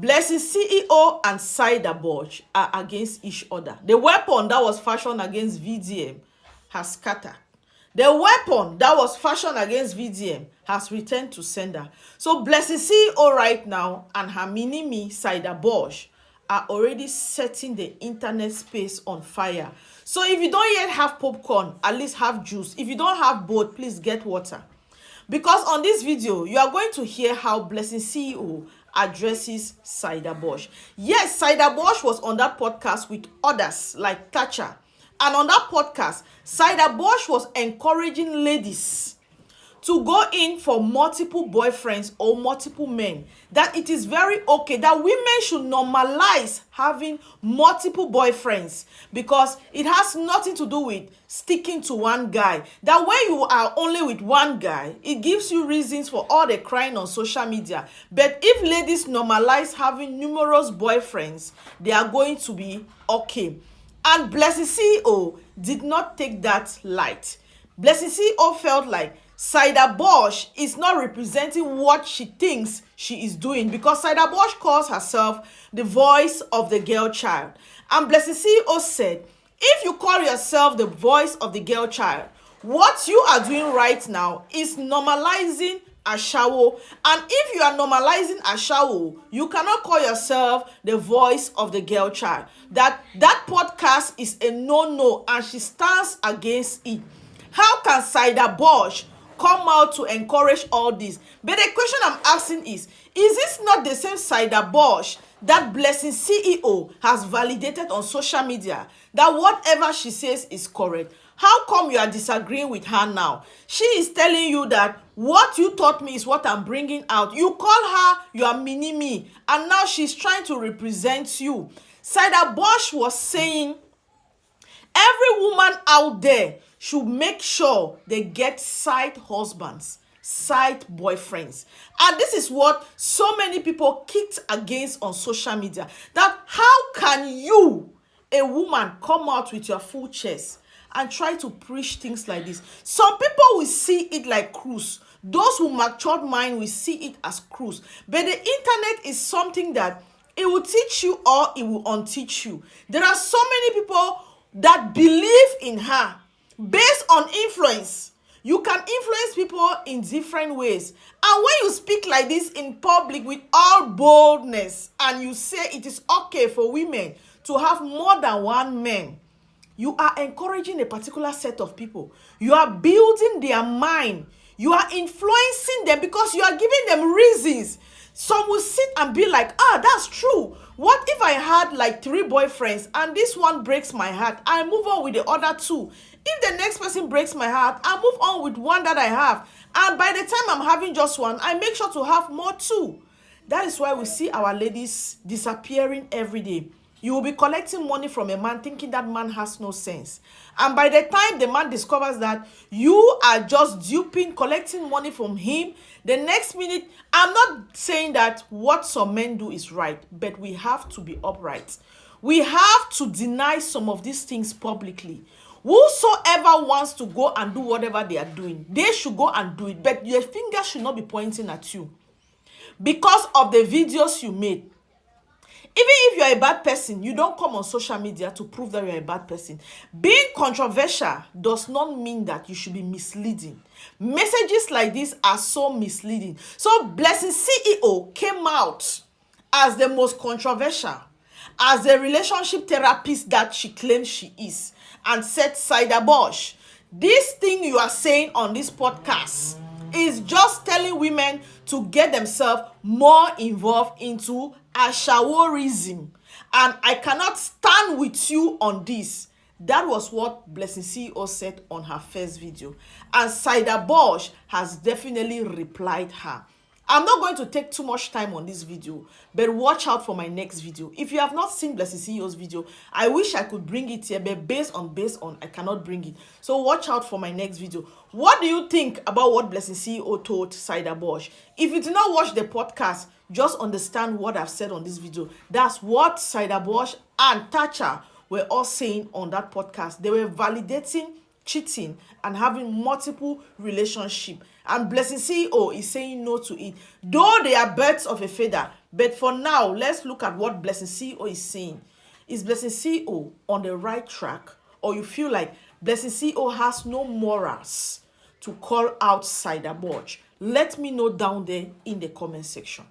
Blessing CEO and Saidaboj are against each other. The weapon that was fashioned against VDM has scattered. The weapon that was fashioned against VDM has returned to sender. So Blessing CEO right now and her mini-me Saidaboj are already setting the internet space on fire. So if you don't yet have popcorn, at least have juice. If you don't have both, please get water. Because on this video, you are going to hear how Blessing CEO addresses Saidaboj. Yes, Saidaboj was on that podcast with others like Thatcher. And on that podcast, Saidaboj was encouraging ladies to go in for multiple boyfriends or multiple men. That it is very okay, that women should normalize having multiple boyfriends because it has nothing to do with sticking to one guy. That when you are only with one guy, it gives you reasons for all the crying on social media. But if ladies normalize having numerous boyfriends, they are going to be okay. And Blessing CEO did not take that light. Blessing CEO felt like Saidaboj is not representing what she thinks she is doing because Saidaboj calls herself the voice of the girl child. And Blessing CEO said, if you call yourself the voice of the girl child, what you are doing right now is normalizing ashawo. And if you are normalizing ashawo, you cannot call yourself the voice of the girl child. That podcast is a no-no and she stands against it. How can Saidaboj come out to encourage all this? But the question I'm asking is this not the same Saidaboj that Blessing CEO has validated on social media that whatever she says is correct? How come you are disagreeing with her now? She is telling you that what you taught me is what I'm bringing out. You call her your mini-me, and now she's trying to represent you. Saidaboj was saying every woman out there should make sure they get side husbands, side boyfriends. And this is what so many people kicked against on social media. That how can you, a woman, come out with your full chest and try to preach things like this? Some people will see it like cruise. Those who matured mind will see it as cruise. But the internet is something that it will teach you or it will unteach you. There are so many people that believe in her based on influence. You can influence people in different ways. And when you speak like this in public with all boldness and you say it is okay for women to have more than one man, you are encouraging a particular set of people. You are building their mind. You are influencing them because you are giving them reasons. Some will sit and be like, that's true. What if I had like 3 boyfriends and this one breaks my heart? I move on with the other 2. If the next person breaks my heart, I move on with one that I have. And by the time I'm having just one, I make sure to have more too. That is why we see our ladies disappearing every day. You will be collecting money from a man thinking that man has no sense. And by the time the man discovers that you are just duping, collecting money from him, the next minute, I'm not saying that what some men do is right, but we have to be upright. We have to deny some of these things publicly. Whosoever wants to go and do whatever they are doing, they should go and do it. But your finger should not be pointing at you because of the videos you made. Even if you're a bad person, you don't come on social media to prove that you're a bad person. Being controversial does not mean that you should be misleading. Messages like this are so misleading. So Blessing CEO came out as the most controversial, as the relationship therapist that she claims she is, and said, Saidaboj, this thing you are saying on this podcast is just telling women to get themselves more involved into ashaworism, and I cannot stand with you on this. That was what Blessing CEO said on her first video, and Saidaboj has definitely replied her. I'm not going to take too much time on this video, but watch out for my next video. If you have not seen Blessing CEO's video, I wish I could bring it here, but based on, I cannot bring it. So watch out for my next video. What do you think about what Blessing CEO told Saidaboj? If you did not watch the podcast, just understand what I've said on this video. That's what Saidaboj and Thatcher were all saying on that podcast. They were validating cheating and having multiple relationship. And Blessing CEO is saying no to it. Though they are birds of a feather, but for now, let's look at what Blessing CEO is saying. Is Blessing CEO on the right track, or you feel like Blessing CEO has no morals to call out Saidaboj? Let me know down there in the comment section.